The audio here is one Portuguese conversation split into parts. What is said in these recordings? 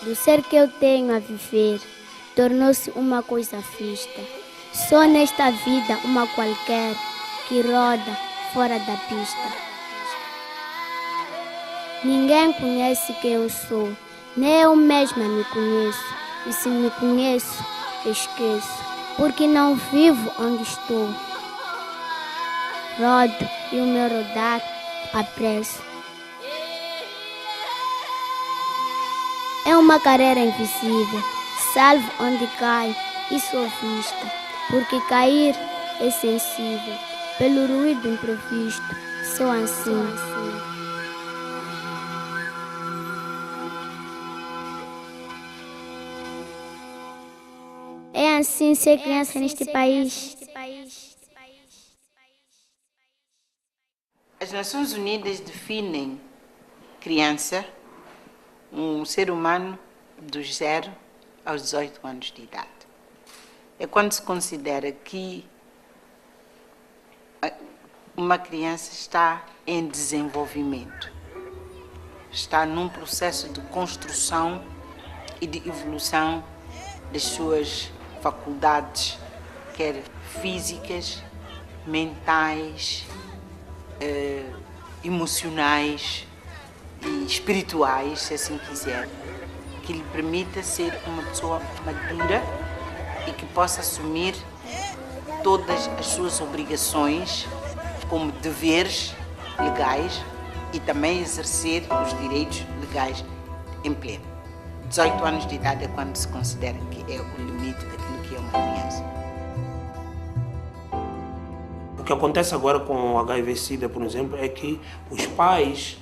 Do ser que eu tenho a viver, tornou-se uma coisa vista. Só nesta vida uma qualquer que roda fora da pista. Ninguém conhece quem eu sou, nem eu mesma me conheço. E se me conheço, esqueço, porque não vivo onde estou. Rodo e o meu rodar apresso. É uma carreira invisível, salvo onde cai e sou vista, porque cair é sensível, pelo ruído imprevisto, sou assim. É assim ser criança neste país. As Nações Unidas definem criança um ser humano dos 0 aos 18 anos de idade. É quando se considera que uma criança está em desenvolvimento, está num processo de construção e de evolução das suas faculdades, quer físicas, mentais, emocionais e espirituais, se assim quiser, que lhe permita ser uma pessoa madura e que possa assumir todas as suas obrigações como deveres legais e também exercer os direitos legais em pleno. 18 anos de idade é quando se considera que é o limite daquilo que é uma criança. O que acontece agora com o HIV/SIDA, por exemplo, é que os pais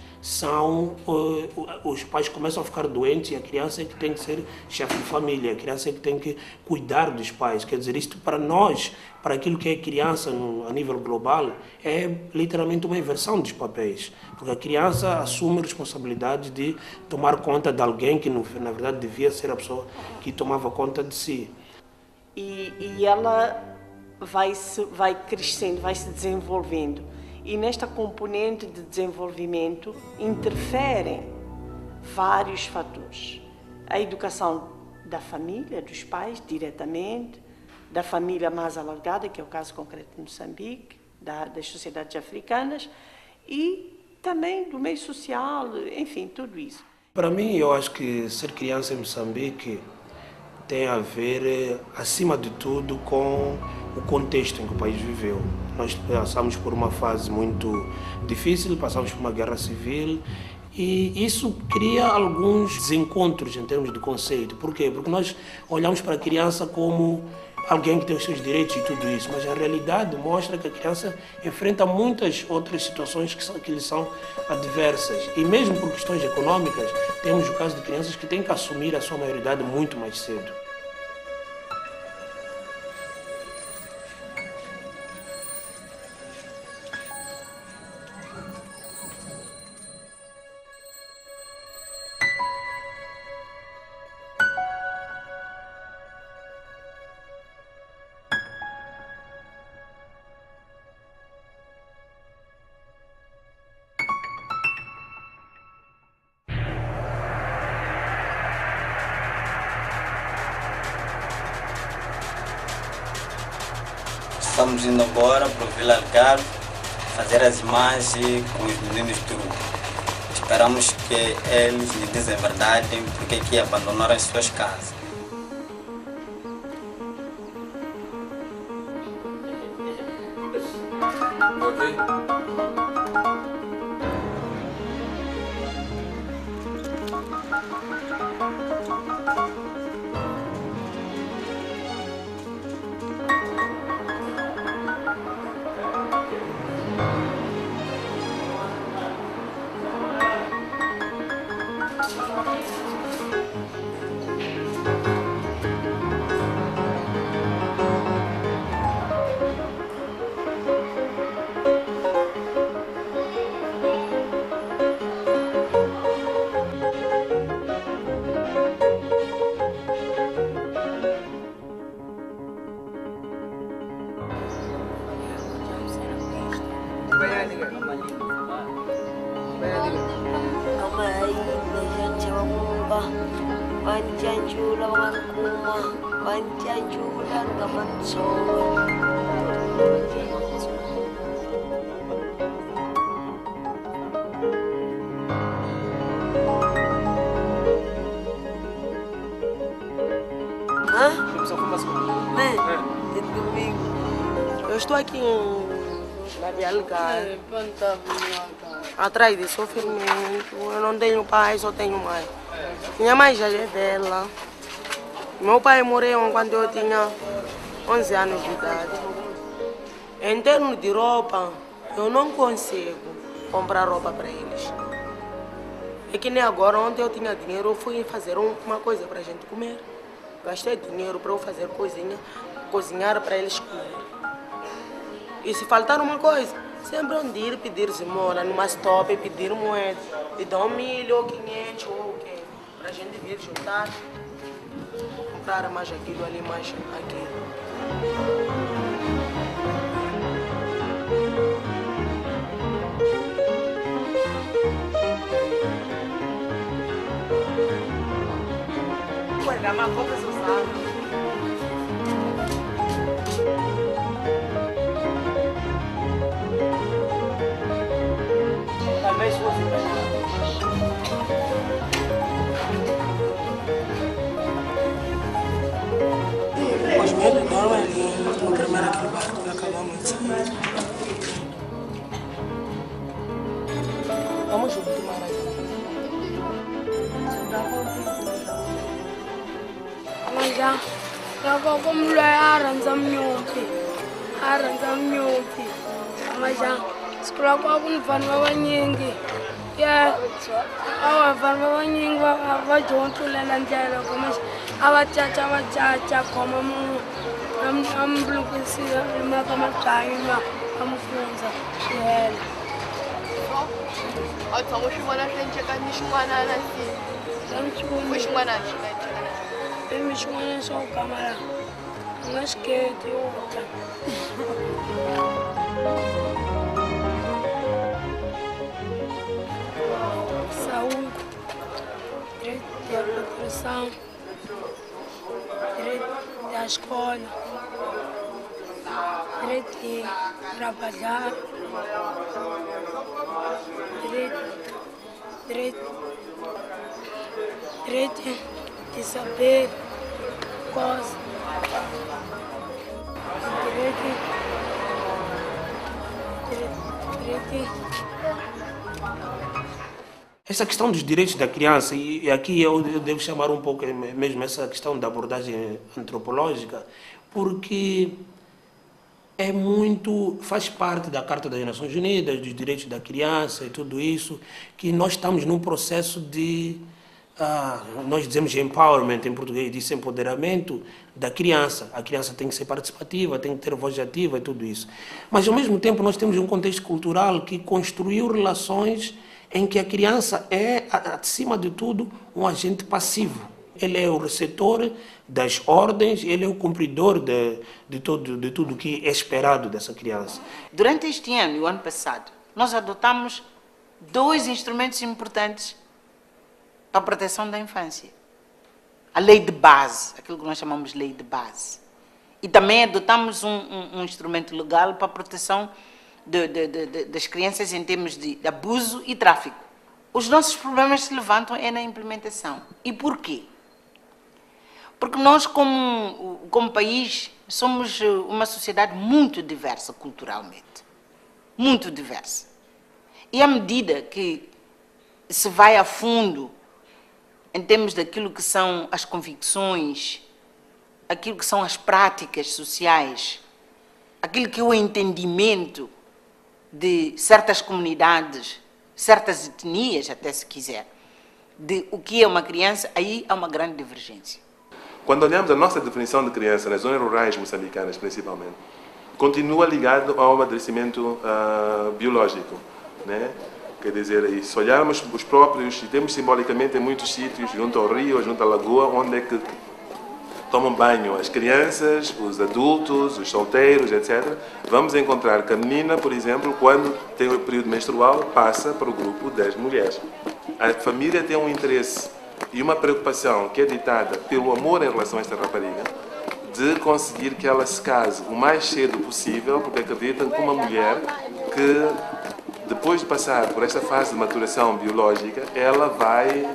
começam a ficar doentes e a criança é que tem que ser chefe de família, a criança é que tem que cuidar dos pais. Quer dizer, isto para nós, para aquilo que é criança a nível global, é literalmente uma inversão dos papéis. Porque a criança assume a responsabilidade de tomar conta de alguém que, na verdade, devia ser a pessoa que tomava conta de si. E ela vai crescendo, vai se desenvolvendo. E nesta componente de desenvolvimento interferem vários fatores. A educação da família, dos pais, diretamente, da família mais alargada, que é o caso concreto de Moçambique, das sociedades africanas, e também do meio social, enfim, tudo isso. Para mim, eu acho que ser criança em Moçambique tem a ver, acima de tudo, com o contexto em que o país viveu. Nós passamos por uma fase muito difícil, passamos por uma guerra civil e isso cria alguns desencontros em termos de conceito. Por quê? Porque nós olhamos para a criança como alguém que tem os seus direitos e tudo isso, mas a realidade mostra que a criança enfrenta muitas outras situações que lhe são adversas. E mesmo por questões econômicas, temos o caso de crianças que têm que assumir a sua maioridade muito mais cedo. Estamos indo agora para o Vila Algarve fazer as imagens com os meninos do Esperamos que eles lhe dizem a verdade porque aqui abandonaram as suas casas. Eu estou aqui na Bialga, atrás de sofrimento. Eu não tenho pai, só tenho mãe. Minha mãe já é dela. Meu pai morreu quando eu tinha 11 anos de idade. Em termos de roupa, eu não consigo comprar roupa para eles. É que nem agora, ontem eu tinha dinheiro, eu fui fazer uma coisa para a gente comer. Gastei dinheiro para eu fazer cozinhar para eles comer. E se faltar uma coisa, sempre onde ir pedir esmola, numa stop, pedir moeda. E dá 1.000 ou 500 ou o quê? Para a gente vir juntar, comprar mais aquilo ali, mais aquilo. Olha, uma coisa usada. Talvez fosse os medos dormem ali no primeiro aquele barco que acabamos de sair. Vamos junto, Maracanã. Mas já como mulher arranca minhope, mas já se coloca algum van nyingi, van nyingi vai junto lá na terra, mas abachacha como amblukisia uma kama taima amfunza yela. Authenga xin'wana xi endleka ni xin'wana na xin'wana xin'wana swo kamala u nga swi keti yo ta. Saúde, direito de proteção, direito da escola, direito de trabalhar, direito de saber coisas, Essa questão dos direitos da criança, e aqui eu devo chamar um pouco mesmo essa questão da abordagem antropológica, porque faz parte da Carta das Nações Unidas, dos direitos da criança e tudo isso, que nós estamos num processo de, nós dizemos empowerment em português, disse empoderamento da criança. A criança tem que ser participativa, tem que ter voz ativa e tudo isso. Mas, ao mesmo tempo, nós temos um contexto cultural que construiu relações em que a criança é, acima de tudo, um agente passivo. Ele é o receptor das ordens, ele é o cumpridor de tudo que é esperado dessa criança. Durante este ano e o ano passado, nós adotamos 2 instrumentos importantes para a proteção da infância. A lei de base, aquilo que nós chamamos de lei de base. E também adotamos um instrumento legal para a proteção das crianças em termos de abuso e tráfico. os nossos problemas se levantam é na implementação. E por quê? Porque nós, como país, somos uma sociedade muito diversa culturalmente. Muito diversa. E à medida que se vai a fundo em termos daquilo que são as convicções, aquilo que são as práticas sociais, aquilo que é o entendimento de certas comunidades, certas etnias, até se quiser, de o que é uma criança, aí há uma grande divergência. Quando olhamos a nossa definição de criança, nas zonas rurais moçambicanas principalmente, continua ligado ao amadurecimento biológico, né? Quer dizer, e se olharmos os próprios, e temos simbolicamente em muitos sítios, junto ao rio, junto à lagoa, onde é que tomam banho as crianças, os adultos, os solteiros, etc., vamos encontrar que a menina, por exemplo, quando tem o período menstrual, passa para o grupo das mulheres. A família tem um interesse e uma preocupação que é ditada pelo amor em relação a esta rapariga, de conseguir que ela se case o mais cedo possível, porque acreditam que uma mulher que, depois de passar por esta fase de maturação biológica, ela vai,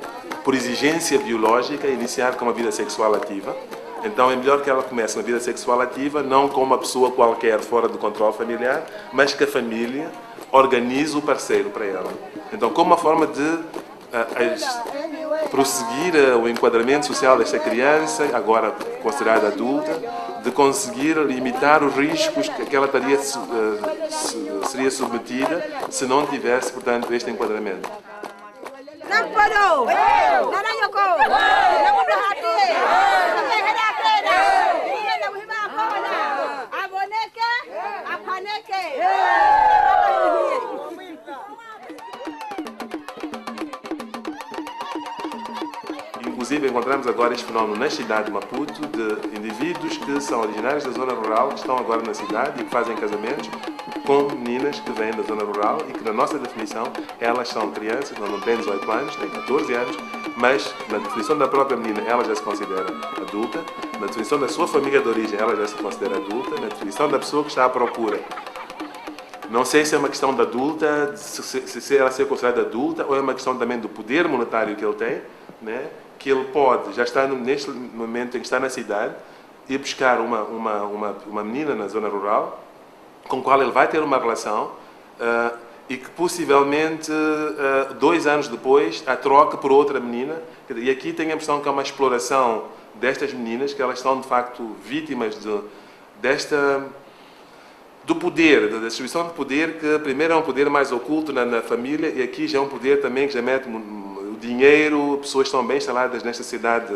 por exigência biológica, iniciar com uma vida sexual ativa. Então é melhor que ela comece uma vida sexual ativa, não com uma pessoa qualquer fora do controle familiar, mas que a família organize o parceiro para ela. Então, como uma forma de prosseguir o enquadramento social desta criança, agora considerada adulta, de conseguir limitar os riscos que ela seria submetida se não tivesse, portanto, este enquadramento. Inclusive, encontramos agora este fenómeno na cidade de Maputo, de indivíduos que são originários da zona rural, que estão agora na cidade e que fazem casamentos com meninas que vêm da zona rural e que, na nossa definição, elas são crianças, não têm 18 anos, têm 14 anos, mas, na definição da própria menina, ela já se considera adulta, na definição da sua família de origem, ela já se considera adulta, na definição da pessoa que está à procura. Não sei se é uma questão da adulta, se ela ser considerada adulta, ou é uma questão também do poder monetário que ele tem, né? Que ele pode, já está neste momento em que está na cidade, ir buscar uma menina na zona rural, com a qual ele vai ter uma relação, e que possivelmente 2 anos depois a troca por outra menina. E aqui tenho a impressão que é uma exploração destas meninas, que elas são de facto vítimas do poder, da distribuição de poder, que primeiro é um poder mais oculto na família, e aqui já é um poder também que já mete o dinheiro, pessoas estão bem instaladas nesta cidade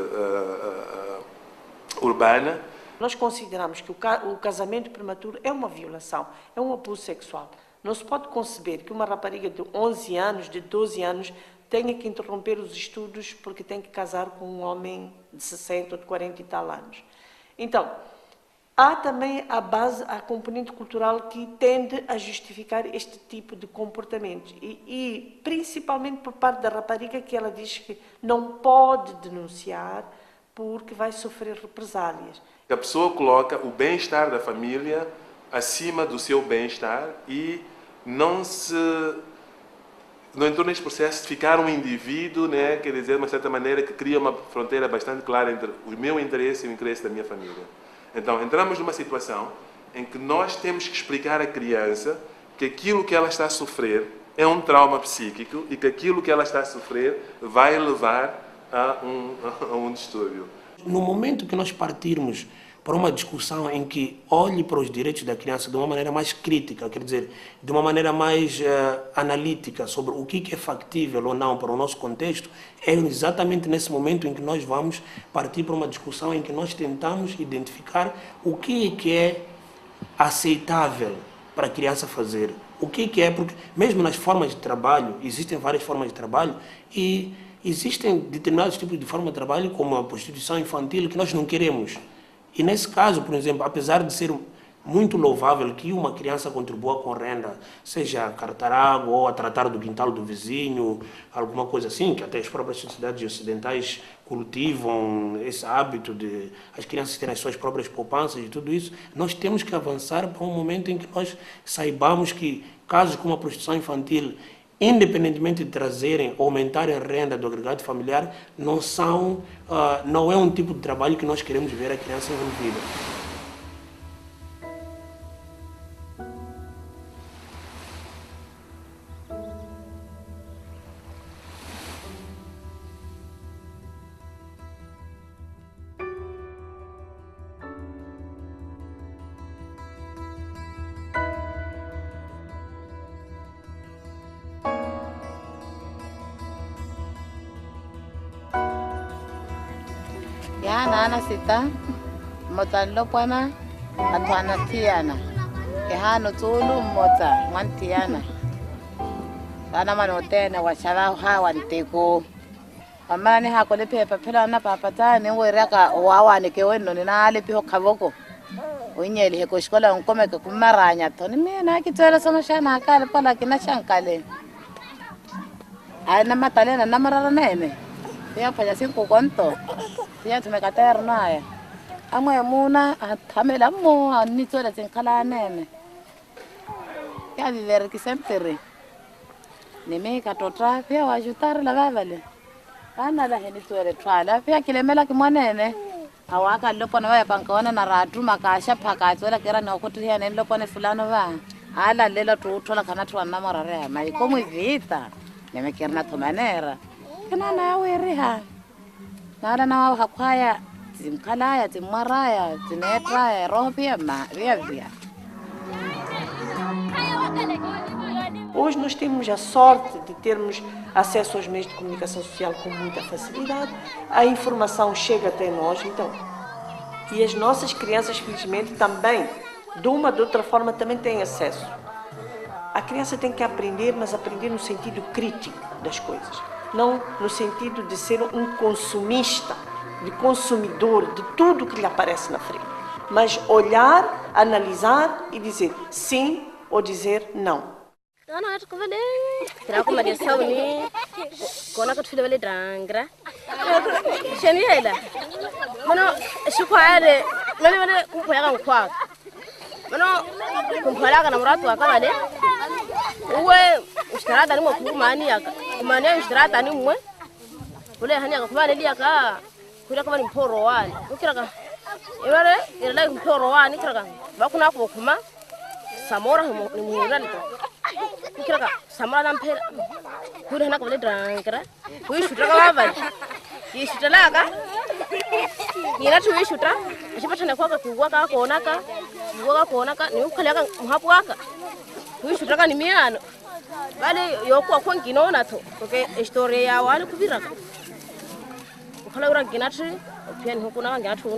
urbana. Nós consideramos que o casamento prematuro é uma violação, é um abuso sexual. Não se pode conceber que uma rapariga de 11 anos, de 12 anos, tenha que interromper os estudos porque tem que casar com um homem de 60 ou de 40 e tal anos. Então, há também a componente cultural que tende a justificar este tipo de comportamento. E principalmente por parte da rapariga, que ela diz que não pode denunciar porque vai sofrer represálias. A pessoa coloca o bem-estar da família acima do seu bem-estar e não entrou neste processo de ficar um indivíduo, né, quer dizer, de uma certa maneira, que cria uma fronteira bastante clara entre o meu interesse e o interesse da minha família. Então, entramos numa situação em que nós temos que explicar à criança que aquilo que ela está a sofrer é um trauma psíquico e que aquilo que ela está a sofrer vai levar a um distúrbio. No momento que nós partirmos para uma discussão em que olhe para os direitos da criança de uma maneira mais crítica, quer dizer, de uma maneira mais analítica sobre o que é factível ou não para o nosso contexto, é exatamente nesse momento em que nós vamos partir para uma discussão em que nós tentamos identificar o que é aceitável para a criança fazer. O que é, porque mesmo nas formas de trabalho, existem várias formas de trabalho e existem determinados tipos de forma de trabalho, como a prostituição infantil, que nós não queremos. E nesse caso, por exemplo, apesar de ser muito louvável que uma criança contribua com renda, seja a cartar água ou a tratar do quintal do vizinho, alguma coisa assim, que até as próprias sociedades ocidentais cultivam esse hábito de as crianças terem as suas próprias poupanças e tudo isso, nós temos que avançar para um momento em que nós saibamos que casos como a prostituição infantil independentemente de trazerem, aumentarem a renda do agregado familiar, não é um tipo de trabalho que nós queremos ver a criança envolvida. Ya nana sita mota lopana atwana tiana ke hano tulu mota mantiana ana manotena washala hawa nteko amana ni hakole pepa phela na papata ne weraka wawane ke wenno ni nale piho khavoko unyele he ko xikola nkome ke kumaranya thoni mina ki tsela sama shana kale pala ke na shankale ana matalena na marara nene ya phaya sinko konto ya tumekater naye amwe muna athamela mo anitsola tsinkhala nene ya vivere ki sempre neme ka tota pia wa jutare la vavale ana la heni tsole twala pia kilemela ki mwanene awaka lopona wa pankaona na ratu makasha phaka tsola kera no kotiya ne lopone fulano va ala lela tu thola kana twana morare mai komo vita neme kerna thomanera kana na weri ha nara na hakwaya zimkhalaya zimmaraya zinetraya rohpia ma via. Hoje nós temos a sorte de termos acesso aos meios de comunicação social com muita facilidade. A informação chega até nós, então. E as nossas crianças, felizmente, também, de uma ou de outra forma, também têm acesso. A criança tem que aprender, mas aprender no sentido crítico das coisas. Não no sentido de ser um consumista, de consumidor de tudo que lhe aparece na frente. Mas olhar, analisar e dizer sim ou dizer não. Será como a direção ni quando a filha vai drangra? Cheni ela. Mano, chukware, mane kumpaya kwa. Mano, kumpaya kana muratu akabale. Uwe ushtarata ni mkumani yaka. Kumani ushtarata ni mwe. Ule hani akakubale liaka. Kuja kama ni mporo wani. Ukiraka. Ibare ila mporo wani kiraka. Bakuna kuma. Samora ni mwirani to. Ukiraka samara nampera. Kuja hana kabale drankara. Kuja shutraka wavali. Yishutalaga. Yina tu yishutra. Ashipatana kwa kuwaka kuonaka. Kuwaka kuonaka ni ukhalaka mhapu waka. Yishutraka ni miano. Bale yokuwa kwa nginaona to. Porque historia ya wale kubiraka. Ukhala ura ginatri pia ni hukuna ngathu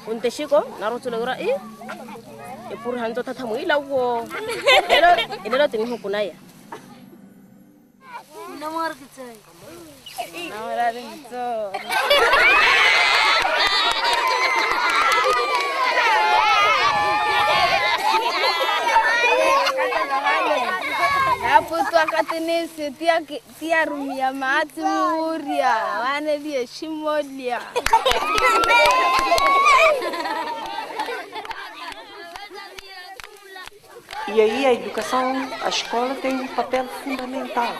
unteshiko narotule ura epur hanzo tathamu ilawo elelo tini hukuna ya namar kichai namara rinzo Hapo tuakatenese tia rumia maati muria wane vye shimolia. E aí a educação, a escola tem um papel fundamental.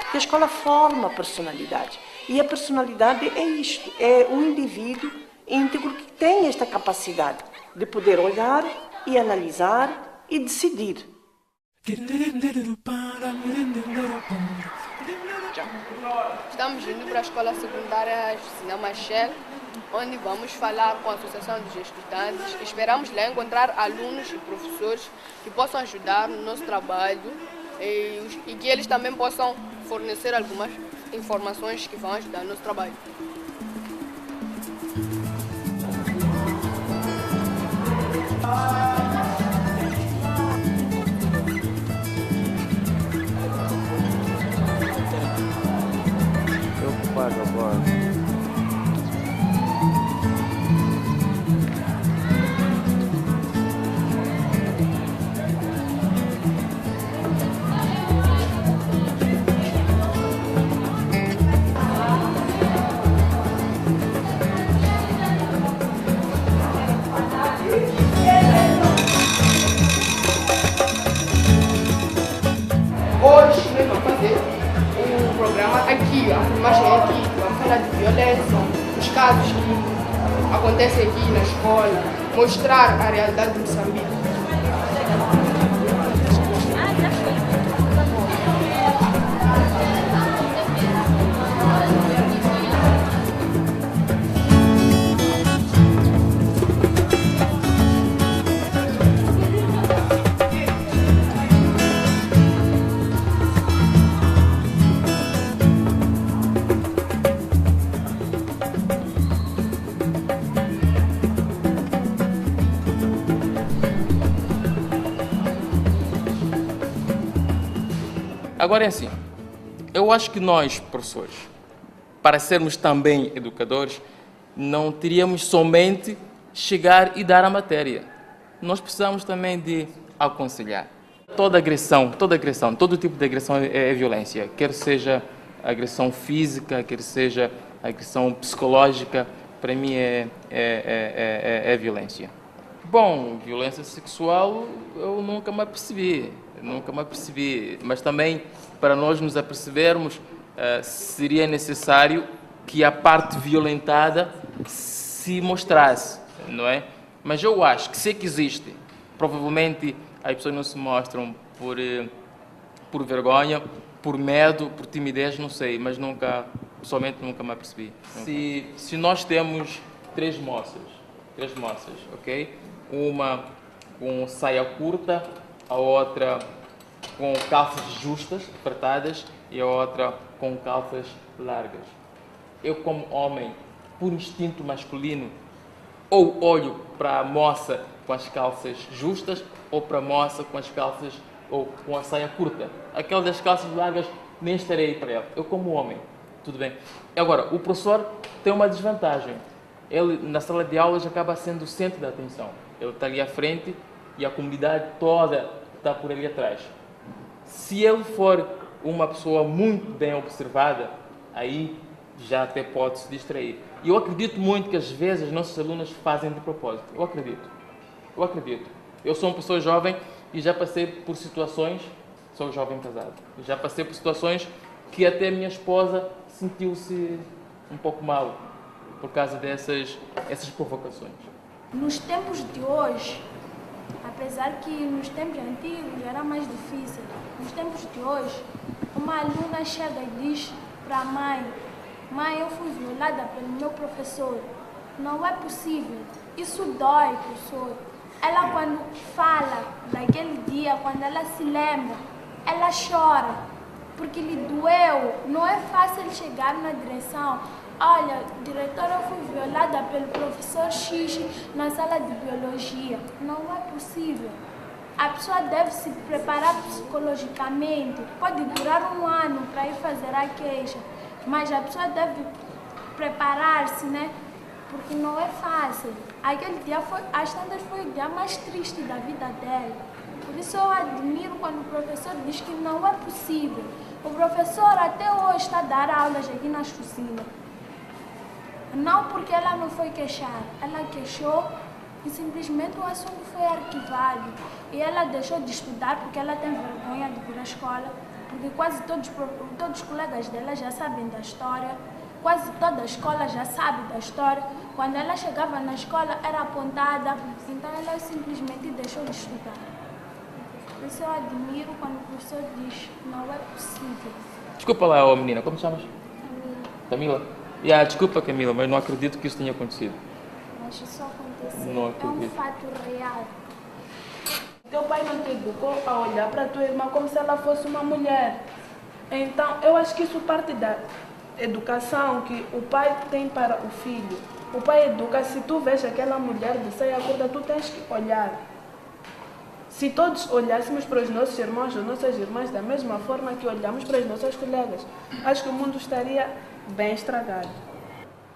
Porque a escola forma a personalidade. E a personalidade é isto, é um indivíduo íntegro que tem esta capacidade de poder olhar e analisar e decidir. Estamos indo para a escola secundária Justina Machel, onde vamos falar com a Associação dos Estudantes. Esperamos lá encontrar alunos e professores que possam ajudar no nosso trabalho e que eles também possam fornecer algumas informações que vão ajudar no nosso trabalho. Yeah. escola, mostrar a realidade de Moçambique. Agora é assim, eu acho que nós, professores, para sermos também educadores, não teríamos somente chegar e dar a matéria. Nós precisamos também de aconselhar. Toda agressão, todo tipo de agressão é violência, quer seja agressão física, quer seja agressão psicológica, para mim é violência. Bom, violência sexual eu nunca me apercebi, mas também para nós nos apercebermos seria necessário que a parte violentada se mostrasse, não é? Mas eu acho que se é que existe, provavelmente as pessoas não se mostram por vergonha, por medo, por timidez, não sei, mas pessoalmente nunca me apercebi. Se nós temos três moças, ok? Uma com saia curta, a outra com calças justas, apertadas, e a outra com calças largas. Eu, como homem, por instinto masculino, ou olho para a moça com as calças justas, ou para a moça com as calças, ou com a saia curta. Aquela das calças largas, nem estarei para ela. Eu, como homem, tudo bem. Agora, o professor tem uma desvantagem. Ele, na sala de aulas, acaba sendo o centro da atenção. Ele está ali à frente e a comunidade toda está por ali atrás. Se ele for uma pessoa muito bem observada, aí já até pode se distrair. E eu acredito muito que às vezes as nossas alunas fazem de propósito. Eu acredito. Eu sou uma pessoa jovem e já passei por situações, sou jovem casado, já passei por situações que até minha esposa sentiu-se um pouco mal por causa essas provocações. Nos tempos de hoje, apesar que nos tempos antigos era mais difícil, nos tempos de hoje, uma aluna chega e diz para a mãe: mãe, eu fui violada pelo meu professor. Não é possível. Isso dói, professor. Ela, quando fala daquele dia, quando ela se lembra, ela chora, porque lhe doeu. Não é fácil chegar na direção: olha, diretora, eu fui violada pelo professor X na sala de biologia. Não é possível. A pessoa deve se preparar psicologicamente. Pode durar um ano para ir fazer a queixa, mas a pessoa deve preparar-se, né? Porque não é fácil. Aquele dia às tantas foi o dia mais triste da vida dela. Por isso eu admiro quando o professor diz que não é possível. O professor até hoje está a dar aulas aqui na Chucina. Não porque ela não foi queixar, ela queixou e simplesmente o assunto foi arquivado. E ela deixou de estudar porque ela tem vergonha de vir à escola, porque quase todos os colegas dela já sabem da história, quase toda a escola já sabe da história. Quando ela chegava na escola era apontada, então ela simplesmente deixou de estudar. Por isso eu admiro quando o professor diz: não é possível. Desculpa lá, menina, como te chamas? Camila. Desculpa, Camila, mas não acredito que isso tenha acontecido. Mas isso aconteceu. Não é acredito. um fato real. Teu pai não te educou a olhar para tua irmã como se ela fosse uma mulher. Então, eu acho que isso parte da educação que o pai tem para o filho. O pai educa: se tu vês aquela mulher de saia curta, tu tens que olhar. Se todos olhássemos para os nossos irmãos ou nossas irmãs da mesma forma que olhamos para as nossas colegas, acho que o mundo estaria bem estragado.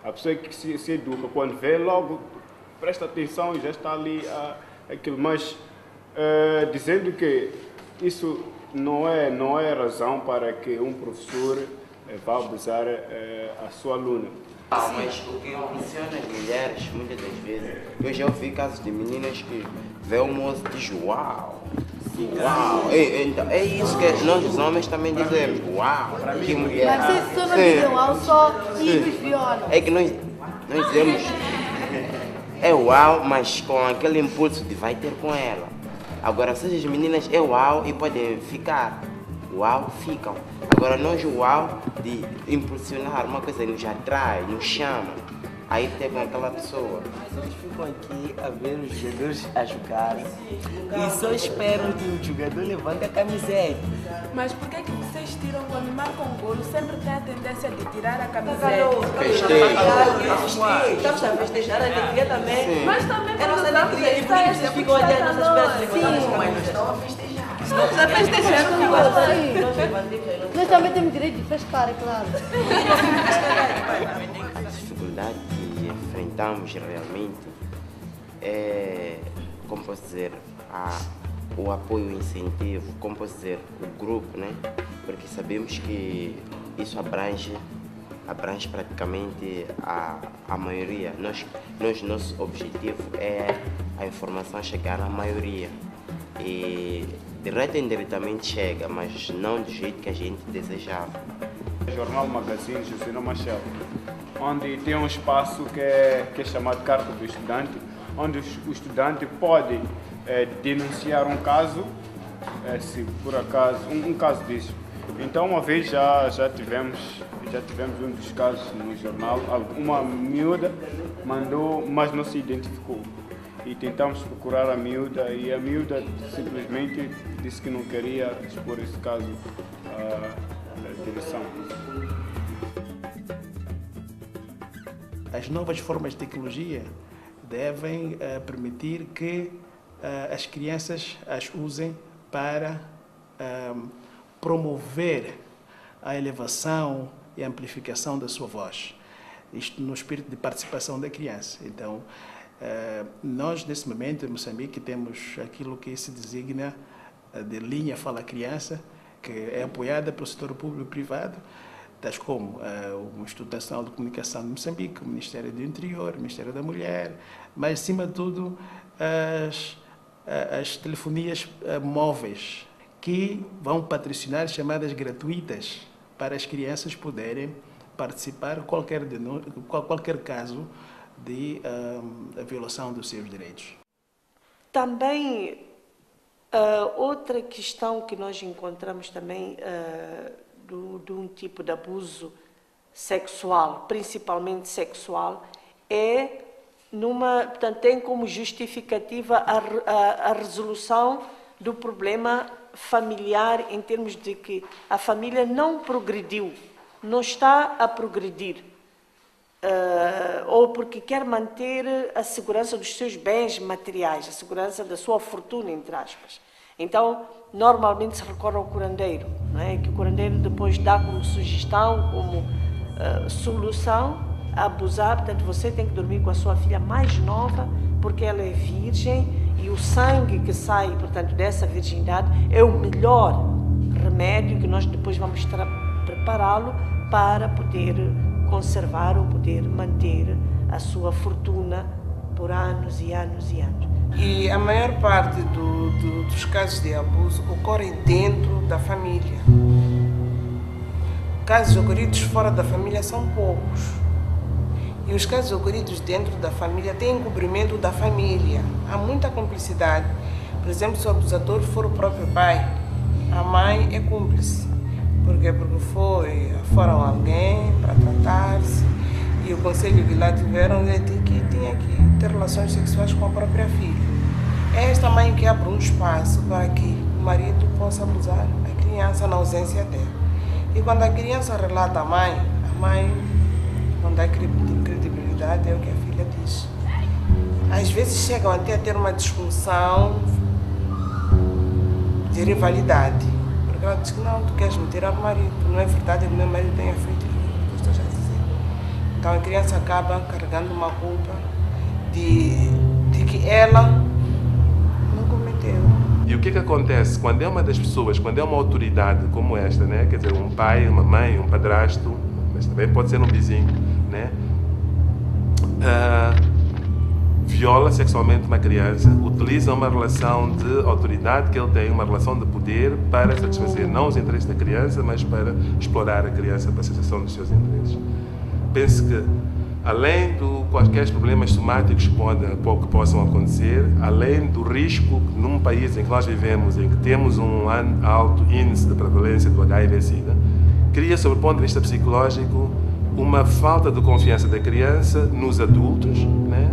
A pessoa que se educa, quando vê, logo presta atenção e já está ali aquilo. Mas dizendo que isso não é razão para que um professor vá abusar a sua aluna. Mas o que impressiona as mulheres, muitas das vezes, eu já ouvi casos de meninas que vê o moço e diz: uau, uau. Então, é isso que nós os homens também dizemos: uau, que mulher. Mas se não dizem uau só e nos violam. É que nós dizemos. é uau, mas com aquele impulso de vai ter com ela. Agora, se as meninas é uau e podem ficar, uau, ficam. Agora, nós uau de impulsionar, uma coisa nos atrai, nos chama. Aí tem com aquela pessoa. Mas eles ficam aqui a ver os jogadores a jogarem e só esperam que o jogador levante a camiseta. Mas por que vocês tiram quando marcam um golo? Sempre tem a tendência de tirar a camiseta. Estamos a festejar a alegria também. Sim. Mas também é nossa alegria. E por que vocês ficam olhando nossas pernas levantadas com elas? Estão a festejar. Estamos a festejar. Nós também temos direito de pescar, é claro. A dificuldade que enfrentamos realmente é, como posso dizer, o apoio, o incentivo, como posso dizer, o grupo, né? Porque sabemos que isso abrange praticamente a maioria. Nosso objetivo é a informação chegar à maioria. E direto e indiretamente chega, mas não do jeito que a gente desejava. Jornal Magazine José Machel, onde tem um espaço que é chamado Carta do Estudante, onde o estudante pode denunciar um caso, se por acaso, um caso disso. Então, uma vez já tivemos um dos casos no jornal, uma miúda mandou, mas não se identificou. E tentamos procurar a miúda e a miúda simplesmente disse que não queria expor esse caso à direção. As novas formas de tecnologia devem permitir que as crianças as usem para promover a elevação e a amplificação da sua voz. Isto no espírito de participação da criança. Então, nós, nesse momento, em Moçambique, temos aquilo que se designa de linha Fala Criança, que é apoiada pelo setor público e privado, tais como o Instituto Nacional de Comunicação de Moçambique, o Ministério do Interior, o Ministério da Mulher, mas, acima de tudo, as telefonias móveis, que vão patrocinar chamadas gratuitas para as crianças poderem participar de qualquer caso de violação dos seus direitos. Também, outra questão que nós encontramos também de um tipo de abuso sexual, principalmente sexual, portanto, tem como justificativa a resolução do problema familiar, em termos de que a família não progrediu, não está a progredir, ou porque quer manter a segurança dos seus bens materiais, a segurança da sua fortuna, entre aspas. Então, normalmente se recorre ao curandeiro, não é? Que o curandeiro depois dá como sugestão, como solução a abusar. Portanto, você tem que dormir com a sua filha mais nova, porque ela é virgem, e o sangue que sai, portanto, dessa virgindade é o melhor remédio que nós depois vamos prepará-lo para poder conservar ou poder manter a sua fortuna por anos e anos e anos. E a maior parte dos casos de abuso ocorrem dentro da família. Casos ocorridos fora da família são poucos. E os casos ocorridos dentro da família têm encobrimento da família. Há muita cumplicidade. Por exemplo, se o abusador for o próprio pai, a mãe é cúmplice. Por quê? Porque foram alguém para tratar-se, e o conselho que lá tiveram é de que tinha que ter relações sexuais com a própria filha. É esta mãe que abre um espaço para que o marido possa abusar a criança na ausência dela. E quando a criança relata à mãe, não dá credibilidade, é o que a filha diz. Às vezes chegam até a ter uma disfunção de rivalidade. Porque ela diz que não, tu queres me tirar o marido, não é verdade que meu marido tenha feito o que tu estás a dizer. Então a criança acaba carregando uma culpa de que ela não cometeu. E o que acontece quando é uma das pessoas, quando é uma autoridade como esta, né? Quer dizer, um pai, uma mãe, um padrasto, mas também pode ser um vizinho, né? Viola sexualmente uma criança, utiliza uma relação de autoridade que ele tem, uma relação de poder para satisfazer não os interesses da criança, mas para explorar a criança para a satisfação dos seus interesses. Penso que além de quaisquer problemas somáticos que possam acontecer, além do risco num país em que nós vivemos, em que temos um alto índice de prevalência do HIV/SIDA, cria, sob o ponto de vista psicológico, uma falta de confiança da criança nos adultos, né?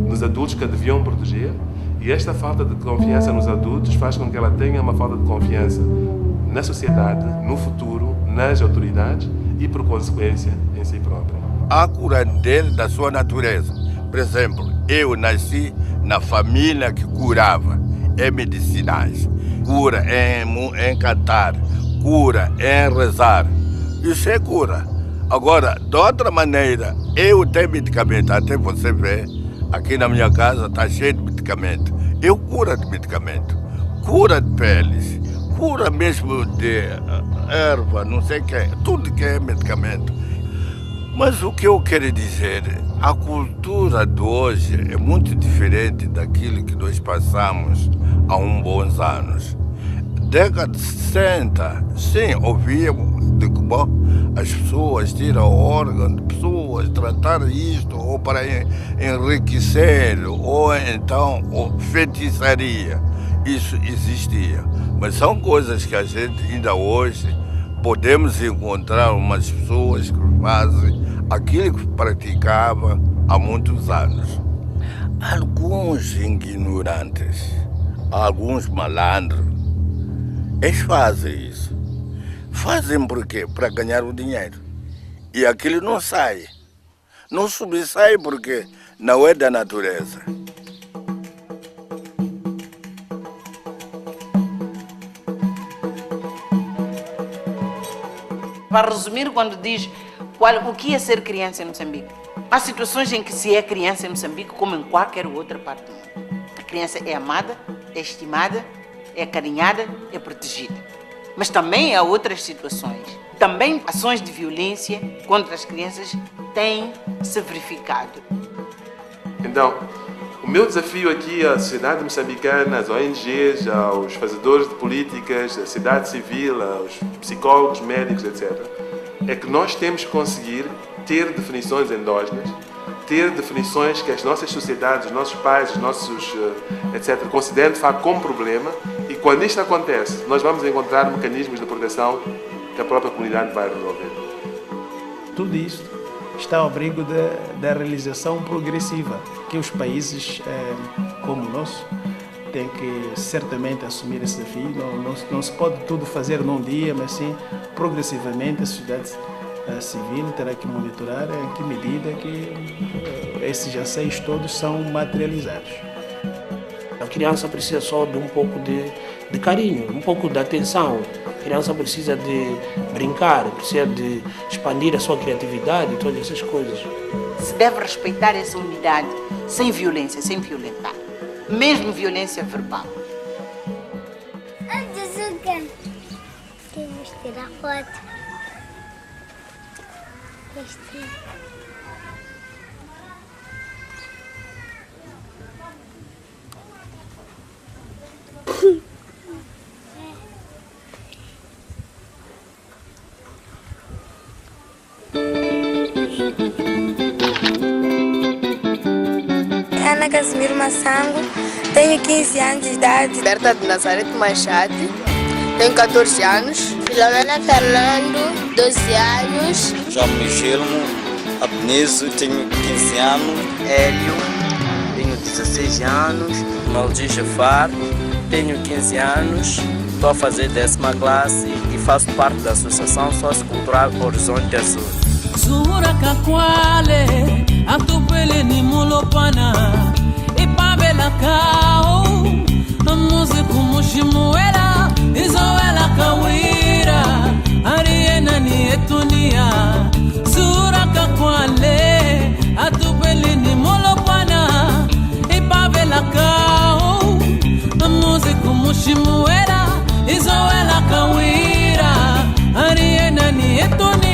Nos adultos que a deviam proteger, e esta falta de confiança nos adultos faz com que ela tenha uma falta de confiança na sociedade, no futuro, nas autoridades e, por consequência, em si própria. A cura dele, da sua natureza. Por exemplo, eu nasci na família que curava em medicinais, cura em cantar, cura em rezar. Isso é cura. Agora, de outra maneira, eu tenho medicamento, até você ver, aqui na minha casa está cheio de medicamento. Eu curo de medicamento, cura de peles, cura mesmo de erva, não sei o que, tudo que é medicamento. Mas o que eu quero dizer, a cultura de hoje é muito diferente daquilo que nós passamos há uns bons anos. Década de 60, sim, ouvíamos de que bom, as pessoas tiram órgãos de pessoas, tratar isto, ou para enriquecer, ou então feitiçaria. Isso existia. Mas são coisas que a gente ainda hoje podemos encontrar umas pessoas que fazem aquilo que praticava há muitos anos. Alguns ignorantes, alguns malandros, eles fazem isso. Fazem por quê? Para ganhar o dinheiro. E aquilo não sai. Não subsai porque não é da natureza. Para resumir, quando diz o que é ser criança em Moçambique, há situações em que se é criança em Moçambique como em qualquer outra parte do mundo. A criança é amada, é estimada, é acarinhada, é protegida. Mas também há outras situações. Também ações de violência contra as crianças têm se verificado. Então, o meu desafio aqui à sociedade moçambicana, às ONGs, aos fazedores de políticas, à sociedade civil, aos psicólogos, médicos, etc., é que nós temos que conseguir ter definições endógenas, ter definições que as nossas sociedades, os nossos pais, os nossos, etc., consideram de facto como problema, e quando isto acontece, nós vamos encontrar mecanismos de proteção que a própria comunidade vai resolver. Tudo isto está ao abrigo da realização progressiva, que os países como o nosso têm que certamente assumir esse desafio. Não se pode tudo fazer num dia, mas sim progressivamente a sociedade civil terá que monitorar em que medida que esses anseios todos são materializados. A criança precisa só de um pouco de carinho, um pouco de atenção. A criança precisa de brincar, precisa de expandir a sua criatividade e todas essas coisas. Se deve respeitar essa unidade sem violência, sem violentar, mesmo violência verbal. Vamos tirar foto. Ana Casimiro Massango, tenho 15 anos de idade. Berta de Nazareth Machado, tenho 14 anos. Filomena Fernando, 12 anos. João Miguelmo Abnezo, tenho 15 anos. Hélio, tenho 16 anos. Maldi Jafar, tenho 15 anos. Estou a fazer 10ª classe e faço parte da Associação Sociocultural Horizonte Azul. Sura kakwale atupele ni mulopana ipabela kao musiku mushimuela izoela kawira ariena ni etunia sura kakwale atupele ni mulopana ipabela kao musiku mushimuela izoela kawira ariena ni etunia.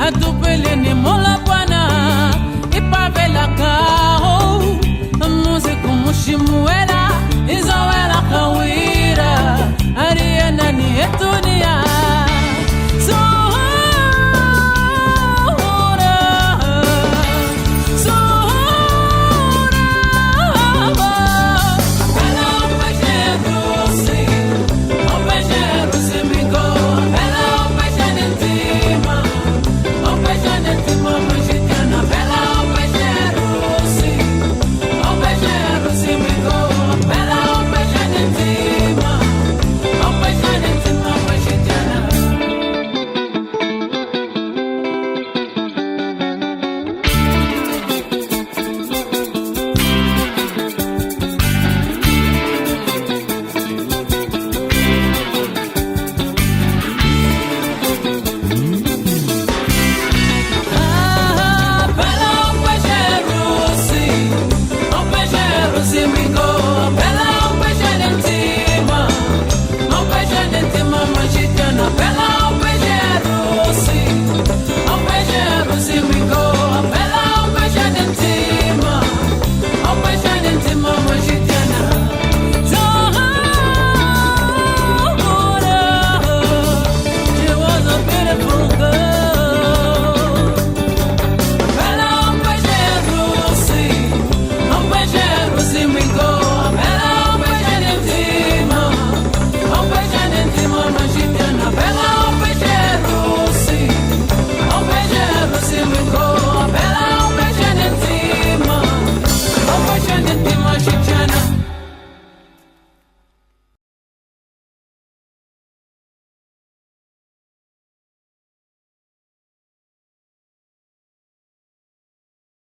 atupeleni molapwana ipavela kao musiku mushimuela izowe